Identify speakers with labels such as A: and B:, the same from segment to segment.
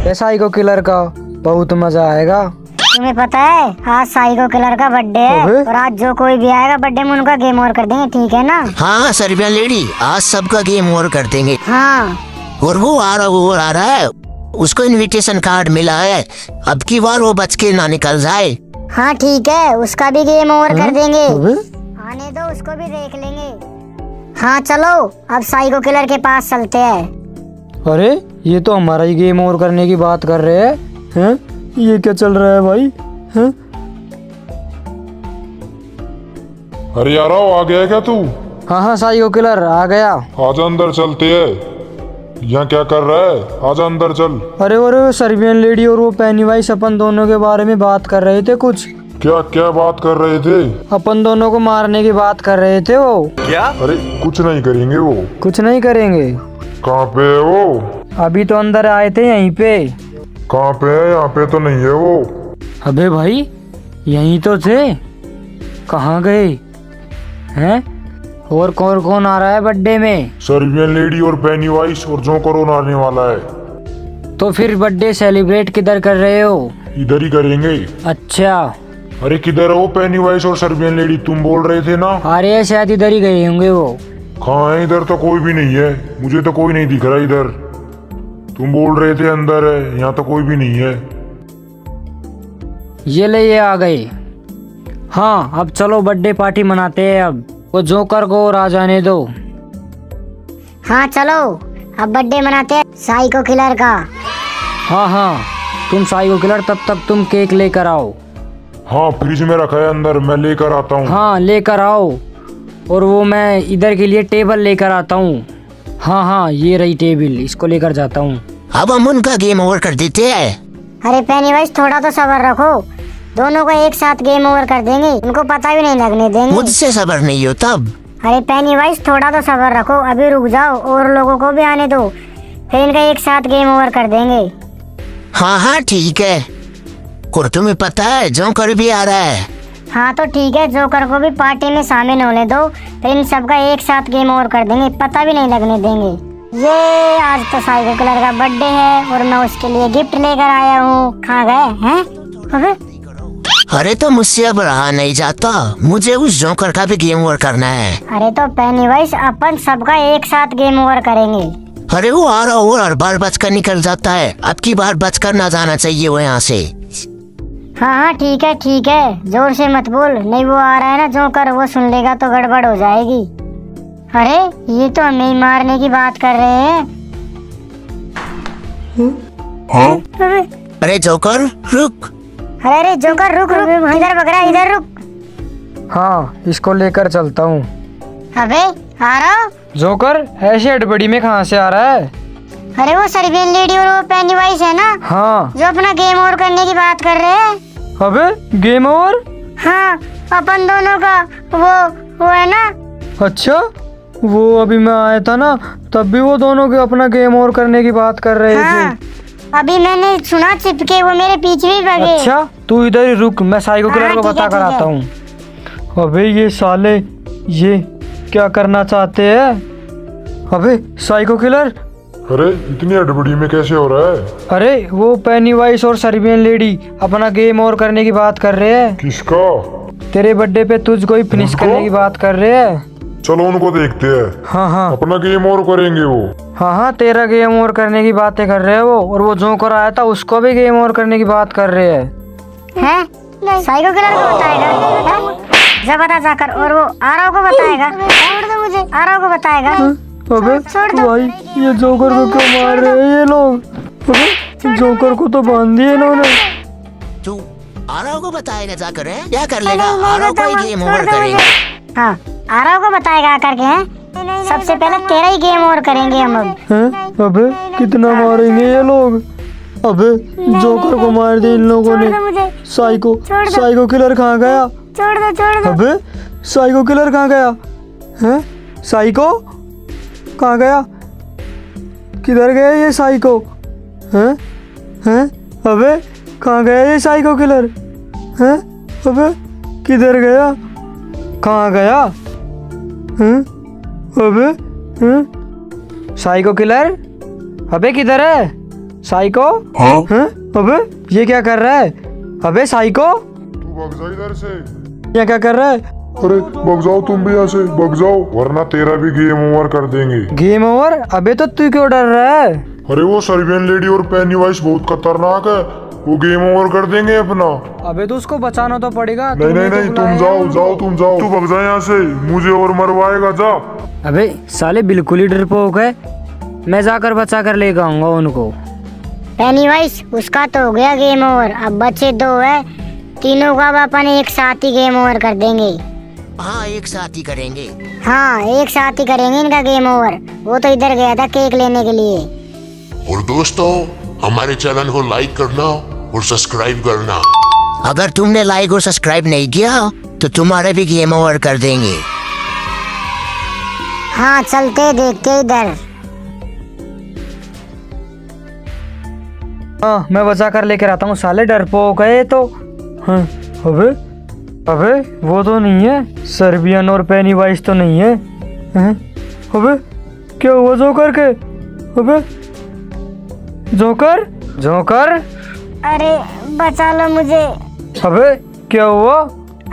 A: Psycho killer का बहुत मजा आएगा।
B: तुम्हें पता है आज साइको किलर का बर्थडे है और आज जो कोई भी आएगा बर्थडे में उनका गेम ओवर कर देंगे, ठीक है ना?
C: हाँ सर्बियन लेडी, आज सबका गेम ओवर कर देंगे।
B: हाँ।
C: और वो आ रहा है, उसको इनविटेशन कार्ड मिला है, अब की बार वो बच के ना निकल जाए।
B: हाँ ठीक है, उसका भी गेम ओवर कर देंगे। आने दो, उसको भी देख लेंगे। हाँ चलो अब साइको किलर के पास चलते हैं।
A: अरे ये तो हमारा ही गेम ओवर करने की बात कर रहे हैं। ये क्या चल रहा है भाई? हैं?
D: अरे यार आ गया क्या तू?
A: हाँ साइको किलर आ गया।
D: आजा अंदर चलते हैं। यहाँ क्या कर रहा है? आजा अंदर चल।
A: अरे सर्बियन लेडी और वो पेनीवाइज अपन दोनों के बारे में बात कर रहे थे कुछ।
D: क्या क्या बात कर रहे थे?
A: अपन दोनों को मारने की बात कर रहे थे वो।
D: क्या? अरे कुछ नहीं करेंगे वो।
A: कुछ नहीं करेंगे?
D: कहाँ पे है वो?
A: अभी तो अंदर आए थे यहीं पे।
D: कहाँ पे है? यहाँ पे तो नहीं है वो।
A: अबे भाई यहीं तो थे, कहाँ गए हैं? और कौन आ रहा है बर्थडे में?
D: सर्बियन लेडी और पेनीवाइज और जोकर आने वाला है।
A: तो फिर बर्थडे सेलिब्रेट किधर कर रहे हो?
D: इधर ही करेंगे।
A: अच्छा।
D: अरे किधर है वो पेनीवाइज और सर्बियन लेडी? तुम बोल रहे थे ना।
A: अरे शायद इधर ही गए होंगे वो।
D: कहाँ है? इधर तो कोई भी नहीं है, मुझे तो कोई नहीं दिख रहा इधर। तुम बोल रहे थे अंदर है, यहाँ तो कोई भी नहीं है।
A: ये आ गए। हाँ अब चलो बर्थडे पार्टी मनाते हैं। अब वो जोकर को और आ जाने दो।
B: हाँ चलो अब बर्थडे मनाते हैं साइको किलर का।
A: हाँ तुम साइको किलर, तब तक तुम केक लेकर आओ।
D: हाँ फ्रिज में रखा है अंदर, मैं लेकर आता हूँ।
A: हाँ लेकर आओ। और वो मैं इधर के लिए टेबल लेकर आता हूँ। हाँ ये रही टेबल, इसको लेकर जाता हूँ।
C: अब हम उनका गेम ओवर कर देते हैं।
B: अरे पेनीवाइज थोड़ा तो सब्र रखो, दोनों को एक साथ गेम ओवर कर देंगे, उनको पता भी नहीं लगने देंगे।
C: मुझसे सब्र नहीं होता अब।
B: अरे पेनीवाइज थोड़ा तो सब्र रखो, अभी रुक जाओ और लोगों को भी आने दो, फिर इनका एक साथ गेम ओवर कर देंगे।
C: हाँ ठीक है। और तुम्हें पता है जोकर भी आ रहा है।
B: हाँ तो ठीक है, जोकर को भी पार्टी में शामिल होने दो, फिर इन सबका एक साथ गेम ओवर कर देंगे, पता भी नहीं लगने देंगे। ये आज तो साइको किलर का बर्थडे है और मैं उसके लिए गिफ्ट लेकर आया हूँ। कहाँ गए हैं? अबे
C: अरे तो मुझसे अब रहा नहीं जाता, मुझे उस जोकर का भी गेम ओवर करना है।
B: अरे तो पेनीवाइज अपन सबका एक साथ गेम ओवर करेंगे।
C: अरे वो आ रहा और हर बार बचकर निकल जाता है, अब की बार बचकर ना जाना चाहिए वो यहाँ से।
B: हाँ ठीक है, जोर से मत बोल, नहीं वो आ रहा है ना जोकर, वो सुन लेगा तो गड़बड़ हो जाएगी। अरे ये तो हमें ही मारने की बात कर रहे हैं।
C: अरे जोकर रुक।
B: अरे जोकर रुक, इधर बकरा, इधर रुक।
A: हाँ इसको लेकर चलता हूँ।
B: अबे आ रहा।
A: जोकर ऐसे हड़बड़ी में कहाँ से आ रहा है?
B: अरे वो सर्बियन लेडी और वो पेनीवाइज है ना,
A: हाँ
B: जो अपना गेम ओवर करने की बात कर रहे हैं।
A: अबे गेम ओवर?
B: हाँ अपन दोनों का वो है ना।
A: अच्छा वो अभी मैं आया था ना, तब भी वो दोनों के अपना गेम ओवर करने की बात कर रहे
B: हाँ,
A: थे।
B: अभी मैंने सुना चिपके वो मेरे पीछे भी भागे।
A: अच्छा तू इधर ही रुक, मैं साइको किलर को
B: ठीक है,
A: बता कर
B: ठीक है।
A: आता हूँ। अबे ये साले ये क्या करना चाहते हैं? अबे साइको किलर।
D: अरे इतनी हड़बड़ी में कैसे हो रहा है?
A: अरे वो पेनीवाइज और सर्बियन लेडी अपना गेम ओवर करने की बात कर रहे हैं।
D: किसका?
A: तेरे बर्थडे पे तुझको ही फिनिश करने की बात कर रहे हैं।
D: चलो उनको देखते हैं।
A: हाँ
D: अपना गेम और करेंगे वो।
A: हाँ तेरा गेम ओवर करने की बातें कर रहे हैं वो, और वो जोकर आया था उसको भी गेम ओवर करने की बात कर रहे हैं।
B: साइको किलर को बताएगा? जा बता जाकर, और वो आरव को बताएगा? छोड़ दो मुझे, आरव को बताएगा।
A: अबे भाई ये जोकर को क्यों मार रहे हैं ये लोग? अबे जोकर को तो बांध दिए इन्होंने।
C: तू आरव को बताएगा जाकर है? क्या कर लेगा? आरव को ही गेम ओवर करेंगे।
B: हाँ आरव को बताएगा आकर के। हैं सबसे पहले तेरा ही गेम ओवर करेंगे हम अब।
A: हैं? अबे कितना मारेंगे ये लोग? अबे जोकर को मार दिया इन लोगों ने। साइको किलर कहाँ गया?
B: छोड़ दो।
A: अबे साइको किलर कहाँ गया? हैं? साइको कहाँ गया? किधर गया ये साइको? हैं? अबे कहाँ गया ये साइको किलर? हैं? अबे किधर गया? कहाँ गया? हैं? अबे हैं? साइको किलर अबे किधर है? साइको
D: हाँ
A: हैं? अबे ये क्या कर रहा है? अबे साइको
D: तू भाग जा इधर से।
A: ये क्या कर रहा है?
D: अरे भाग जाओ तुम भी यहाँ से, भाग जाओ वरना तेरा भी गेम ओवर कर देंगे।
A: Game over? अबे तो तू क्यों डर रहा है?
D: अरे वो सर्बियन लेडी और पेनीवाइज बहुत खतरनाक है, वो गेम ओवर कर देंगे अपना।
A: अबे तो उसको बचाना तो पड़ेगा।
D: नहीं
A: तूने
D: नहीं
A: तो
D: नहीं, तुम
A: बुलाया
D: जाओ
A: है
D: जाओ, तुम जाओ, तू भाग जा यहाँ से, मुझे और मरवाएगा जा।
A: अबे साले बिल्कुल ही डरपोक है। मैं जाकर बचा कर लेकर आऊंगा उनको।
B: पेनीवाइज उसका तो हो गया गेम ओवर, अब बचे 2 है, तीनों का अब अपन एक साथ ही गेम ओवर कर देंगे।
C: हाँ एक साथ ही करेंगे।
B: हाँ एक साथ ही करेंगे इनका गेम ओवर। वो तो इधर गया था केक लेने के लिए।
E: और दोस्तों हमारे चैनल को लाइक करना और सब्सक्राइब करना।
C: अगर तुमने लाइक और सब्सक्राइब नहीं किया तो तुम्हारे भी गेम ओवर कर देंगे।
B: हाँ चलते देखते इधर।
A: हाँ मैं बचा कर लेकर आता हूँ। साले डरपोक है ये तो। हाँ अबे अबे वो तो नहीं है, सर्बियन और पेनीवाइज तो नहीं है। हैं? अबे क्या हुआ जोकर के? अबे जोकर जोकर
B: अरे बचा लो मुझे।
A: अबे क्या हुआ?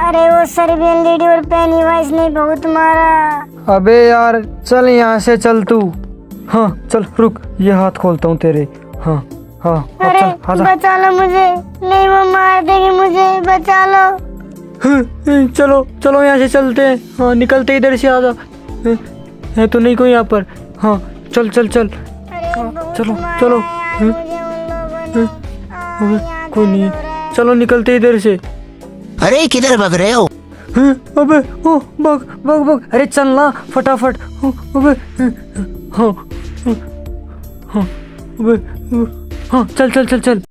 B: अरे वो सर्बियन लेडी और पेनीवाइज ने बहुत मारा।
A: अबे यार चल यहाँ से चल तू। हाँ चल रुक, ये हाथ खोलता हूँ तेरे। हाँ हाँ अब
B: अरे
A: चल आजा।
B: बचा लो मुझे, नहीं वो मार देंगे मुझे, बचा लो।
A: चलो चलो यहाँ से चलते हैं। हाँ निकलते इधर से, आजा। है तो नहीं कोई यहाँ पर? हाँ चल चल चल। हाँ, चलो चलो। अबे कोई नहीं है, चलो निकलते इधर से।
C: अरे किधर भाग रहे हो?
A: अबे ओ भाग भाग भाग, अरे चलना फटाफट। अबे हाँ हाँ अबे हाँ चल चल चल चल।